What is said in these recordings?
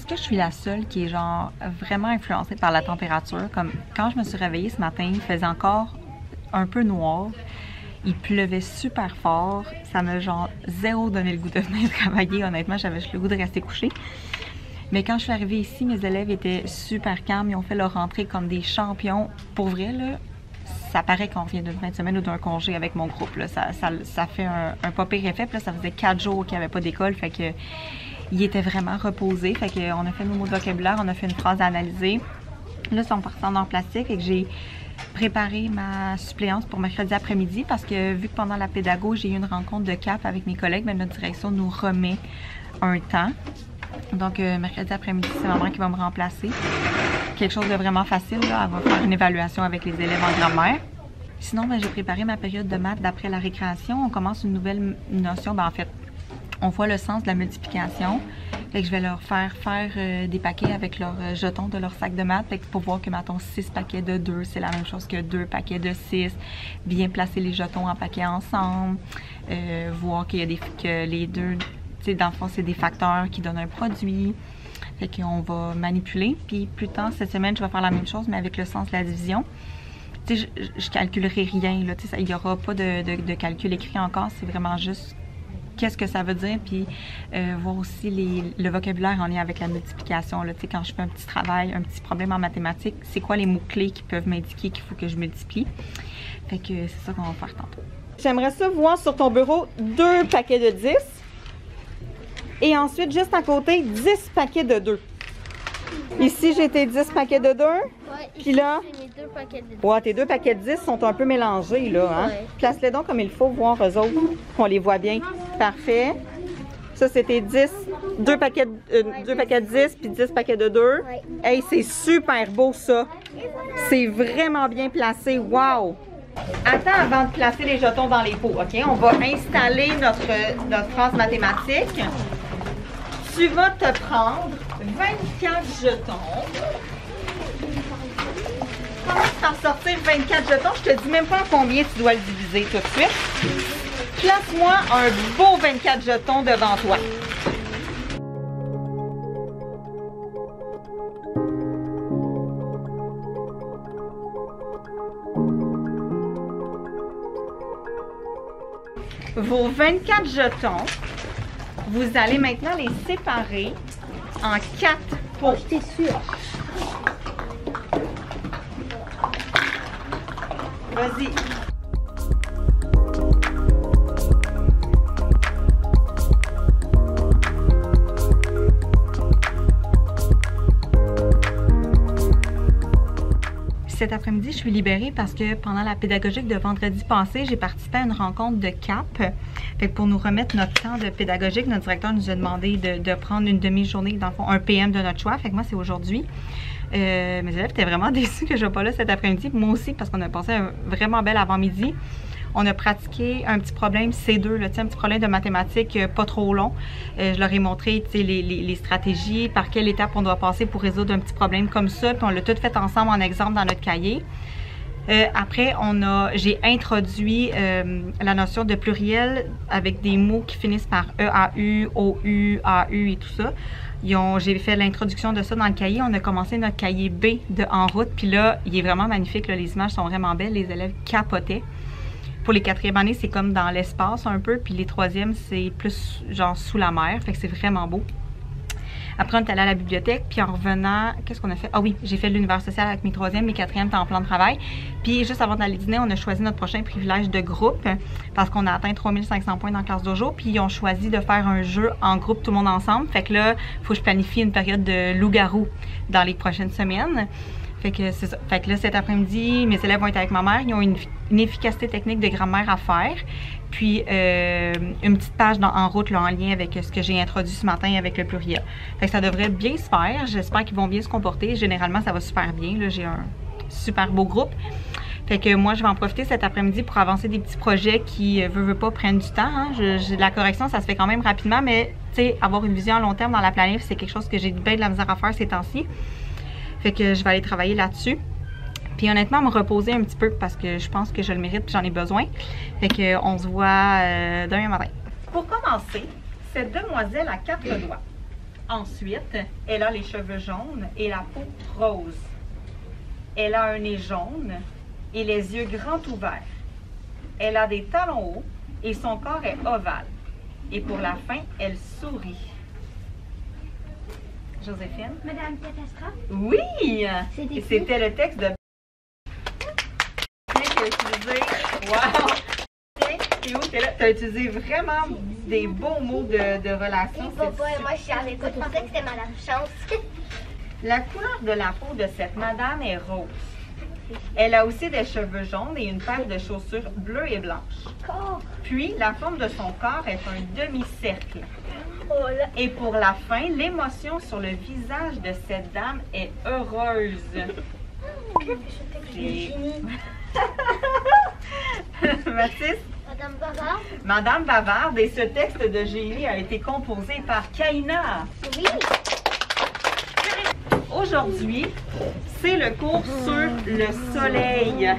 que je suis la seule qui est genre vraiment influencée par la température? Comme quand je me suis réveillée ce matin, il faisait encore un peu noir. Il pleuvait super fort. Ça m'a genre zéro donné le goût de venir travailler. Honnêtement, j'avais juste le goût de rester couchée. Mais quand je suis arrivée ici, mes élèves étaient super calmes. Ils ont fait leur rentrée comme des champions. Pour vrai, là, ça paraît qu'on revient d'une fin de semaine ou d'un congé avec mon groupe. Là. Ça fait un pas pire effet. Puis là, ça faisait 4 jours qu'il n'y avait pas d'école. Fait que ils étaient vraiment reposés. Fait qu'on a fait nos mots de vocabulaire, on a fait une phrase à analyser. Là, ils sont partis en art plastique et que j'ai préparé ma suppléance pour mercredi après-midi parce que vu que pendant la pédago, j'ai eu une rencontre de CAP avec mes collègues, mais notre direction nous remet un temps. Donc, mercredi après-midi, c'est maman qui va me remplacer. Quelque chose de vraiment facile, là. Elle va faire une évaluation avec les élèves en grammaire. Sinon, ben, j'ai préparé ma période de maths d'après la récréation. On commence une nouvelle notion. Ben, en fait, on voit le sens de la multiplication. Fait que je vais leur faire des paquets avec leurs jetons de leur sac de maths. Fait que pour voir que, mettons, 6 paquets de 2, c'est la même chose que 2 paquets de 6. Bien placer les jetons en paquets ensemble. Voir qu'il y a que les deux, tu sais, dans le fond, c'est des facteurs qui donnent un produit. Fait qu'on va manipuler. Puis plus tard, cette semaine, je vais faire la même chose, mais avec le sens de la division. Tu sais, je calculerai rien, là. Tu sais, il n'y aura pas de calcul écrit encore. C'est vraiment juste qu'est-ce que ça veut dire, puis voir aussi le vocabulaire en lien avec la multiplication. Là. Tu sais, quand je fais un petit travail, un petit problème en mathématiques, c'est quoi les mots-clés qui peuvent m'indiquer qu'il faut que je multiplie. Fait que c'est ça qu'on va faire tantôt. J'aimerais ça voir sur ton bureau 2 paquets de 10. Et ensuite, juste à côté, 10 paquets de 2. Ici, j'ai tes 10 paquets de 2. Ouais, puis là, j'ai mes 2 paquets de 10. Ouais, tes 2 paquets de 10 sont un peu mélangés, là. Hein? Ouais. Place-les donc comme il faut, voir eux autres, qu'on les voit bien. Parfait. Ça, c'était 10. 2 paquets de 10 puis 10 paquets de 2. Ouais. Hey, c'est super beau, ça. C'est vraiment bien placé. Wow! Attends avant de placer les jetons dans les pots, OK? On va installer notre phrase mathématique. Tu vas te prendre 24 jetons. Comment tu t'en sortir 24 jetons? Je te dis même pas en combien tu dois le diviser tout de suite. Place-moi un beau 24 jetons devant toi. Vos 24 jetons, vous allez maintenant les séparer en 4 pots. J'étais sûre. Vas-y. Cet après-midi, je suis libérée parce que pendant la pédagogique de vendredi passé, j'ai participé à une rencontre de CAP. Fait que pour nous remettre notre temps de pédagogique, notre directeur nous a demandé de prendre une demi-journée, dans le fond, un PM de notre choix. Fait que moi, c'est aujourd'hui. Mes élèves étaient vraiment déçus que je ne sois pas là cet après-midi. Moi aussi, parce qu'on a passé un vraiment bel avant-midi. On a pratiqué un petit problème C2, là, un petit problème de mathématiques pas trop long. Je leur ai montré les stratégies, par quelle étape on doit passer pour résoudre un petit problème comme ça. Puis on l'a tout fait ensemble en exemple dans notre cahier. Après, j'ai introduit la notion de pluriel avec des mots qui finissent par EAU, OU, AU et tout ça. J'ai fait l'introduction de ça dans le cahier. On a commencé notre cahier B de En route. Puis là, il est vraiment magnifique. Là, les images sont vraiment belles. Les élèves capotaient. Pour les 4e années, c'est comme dans l'espace un peu. Puis les 3e, c'est plus genre sous la mer. Fait que c'est vraiment beau. Après, on est allé à la bibliothèque, puis en revenant, qu'est-ce qu'on a fait? Ah oui, j'ai fait l'univers social avec mes 3e, mes 4e en plan de travail. Puis juste avant d'aller dîner, on a choisi notre prochain privilège de groupe parce qu'on a atteint 3500 points dans la classe dojo. Puis ils ont choisi de faire un jeu en groupe, tout le monde ensemble. Fait que là, il faut que je planifie une période de loup-garou dans les prochaines semaines. Fait que c'est ça. Fait que là, cet après-midi, mes élèves vont être avec ma mère. Ils ont une efficacité technique de grammaire à faire. Puis une petite page En route là, en lien avec ce que j'ai introduit ce matin avec le pluriel. Fait que ça devrait bien se faire. J'espère qu'ils vont bien se comporter. Généralement, ça va super bien. J'ai un super beau groupe. Fait que moi, je vais en profiter cet après-midi pour avancer des petits projets qui, veut pas, prennent du temps. Hein. La correction, ça se fait quand même rapidement, mais tu sais, avoir une vision à long terme dans la planif, c'est quelque chose que j'ai bien de la misère à faire ces temps-ci. Fait que je vais aller travailler là-dessus. Puis honnêtement, me reposer un petit peu parce que je pense que je le mérite et j'en ai besoin. Fait qu'on se voit demain matin. Pour commencer, cette demoiselle a 4 doigts. Ensuite, elle a les cheveux jaunes et la peau rose. Elle a un nez jaune et les yeux grands ouverts. Elle a des talons hauts et son corps est ovale. Et pour la fin, elle sourit. Joséphine? Madame Catastrophe? Oui! C'était Et c'était le texte de... Tu as utilisé... Wow! Théo, t'es là. Tu as utilisé vraiment des beaux mots de relation. Papa et moi, je suis avec toi. Je pensais que c'était Madame Chance. La couleur de la peau de cette madame est rose. Elle a aussi des cheveux jaunes et une paire de chaussures bleues et blanches. Puis, la forme de son corps est un demi-cercle. Oh là. Et pour la fin, l'émotion sur le visage de cette dame est heureuse. Et... Mathis? Madame Bavard? Madame Bavarde, et ce texte de génie a été composé par Kaina. Oui. Aujourd'hui, c'est le cours sur le soleil.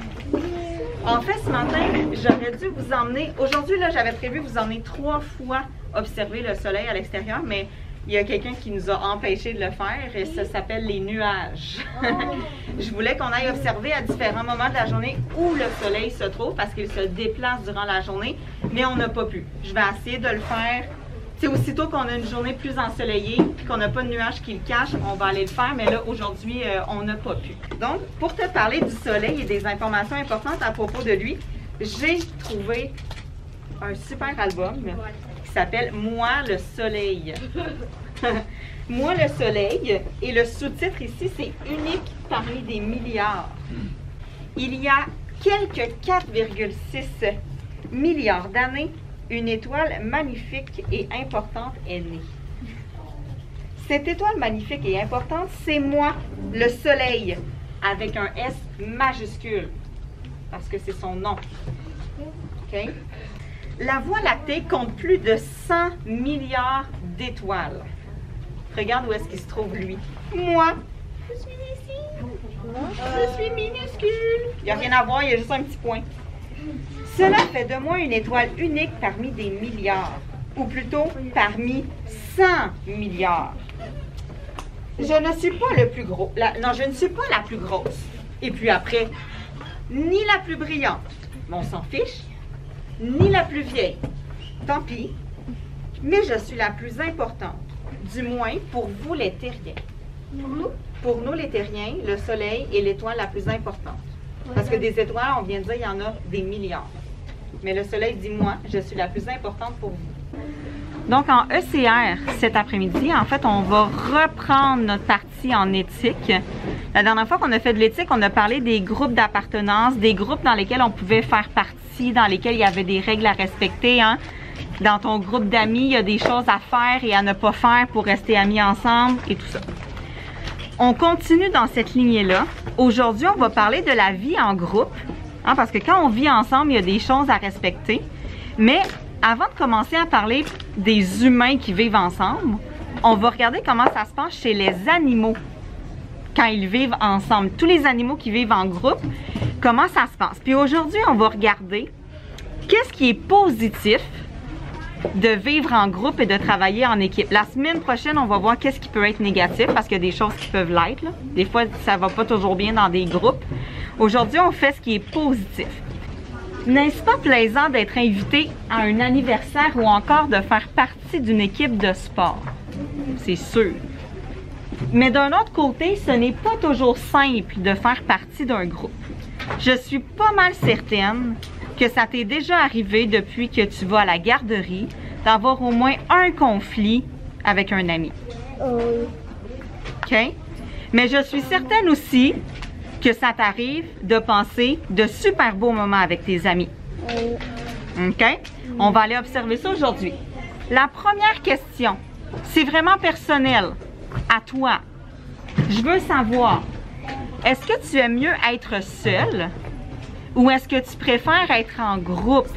En fait, ce matin, j'aurais dû vous emmener... Aujourd'hui, là, j'avais prévu vous emmener 3 fois observer le soleil à l'extérieur, mais il y a quelqu'un qui nous a empêché de le faire et ça s'appelle les nuages. Je voulais qu'on aille observer à différents moments de la journée où le soleil se trouve parce qu'il se déplace durant la journée, mais on n'a pas pu. Je vais essayer de le faire. C'est aussitôt qu'on a une journée plus ensoleillée et qu'on n'a pas de nuages qui le cachent, on va aller le faire, mais là, aujourd'hui, on n'a pas pu. Donc, pour te parler du soleil et des informations importantes à propos de lui, j'ai trouvé un super album qui s'appelle « Moi, le soleil ». Moi, le soleil, et le sous-titre ici, c'est « Unique parmi des milliards ». Il y a quelques 4,6 milliards d'années, une étoile magnifique et importante est née. Cette étoile magnifique et importante, c'est moi, le soleil, avec un S majuscule, parce que c'est son nom. Okay? La Voie lactée compte plus de 100 milliards d'étoiles. Regarde où est-ce qu'il se trouve, lui. Moi, je suis ici. Je suis minuscule. Il n'y a rien à voir, il y a juste un petit point. Cela fait de moi une étoile unique parmi des milliards, ou plutôt parmi 100 milliards. Je ne suis pas le plus gros. Non, je ne suis pas la plus grosse. Et puis après, ni la plus brillante, mais on s'en fiche, ni la plus vieille. Tant pis. Mais je suis la plus importante, du moins pour vous les terriens. Pour nous les terriens, le soleil est l'étoile la plus importante. Parce que des étoiles, on vient de dire, il y en a des milliards. Mais le soleil dit, moi, je suis la plus importante pour vous. Donc, en ECR, cet après-midi, en fait, on va reprendre notre partie en éthique. La dernière fois qu'on a fait de l'éthique, on a parlé des groupes d'appartenance, des groupes dans lesquels on pouvait faire partie, dans lesquels il y avait des règles à respecter. Hein. Dans ton groupe d'amis, il y a des choses à faire et à ne pas faire pour rester amis ensemble et tout ça. On continue dans cette lignée-là. Aujourd'hui, on va parler de la vie en groupe, hein, parce que quand on vit ensemble, il y a des choses à respecter. Mais avant de commencer à parler des humains qui vivent ensemble, on va regarder comment ça se passe chez les animaux quand ils vivent ensemble. Tous les animaux qui vivent en groupe, comment ça se passe. Puis aujourd'hui, on va regarder qu'est-ce qui est positif de vivre en groupe et de travailler en équipe. La semaine prochaine, on va voir qu'est-ce qui peut être négatif parce qu'il y a des choses qui peuvent l'être. Des fois, ça va pas toujours bien dans des groupes. Aujourd'hui, on fait ce qui est positif. N'est-ce pas plaisant d'être invité à un anniversaire ou encore de faire partie d'une équipe de sport? C'est sûr. Mais d'un autre côté, ce n'est pas toujours simple de faire partie d'un groupe. Je suis pas mal certaine que ça t'est déjà arrivé depuis que tu vas à la garderie d'avoir au moins un conflit avec un ami. OK? Mais je suis certaine aussi que ça t'arrive de passer de super beaux moments avec tes amis. OK? On va aller observer ça aujourd'hui. La première question, c'est vraiment personnel, à toi. Je veux savoir, est-ce que tu aimes mieux être seul ou est-ce que tu préfères être en groupe?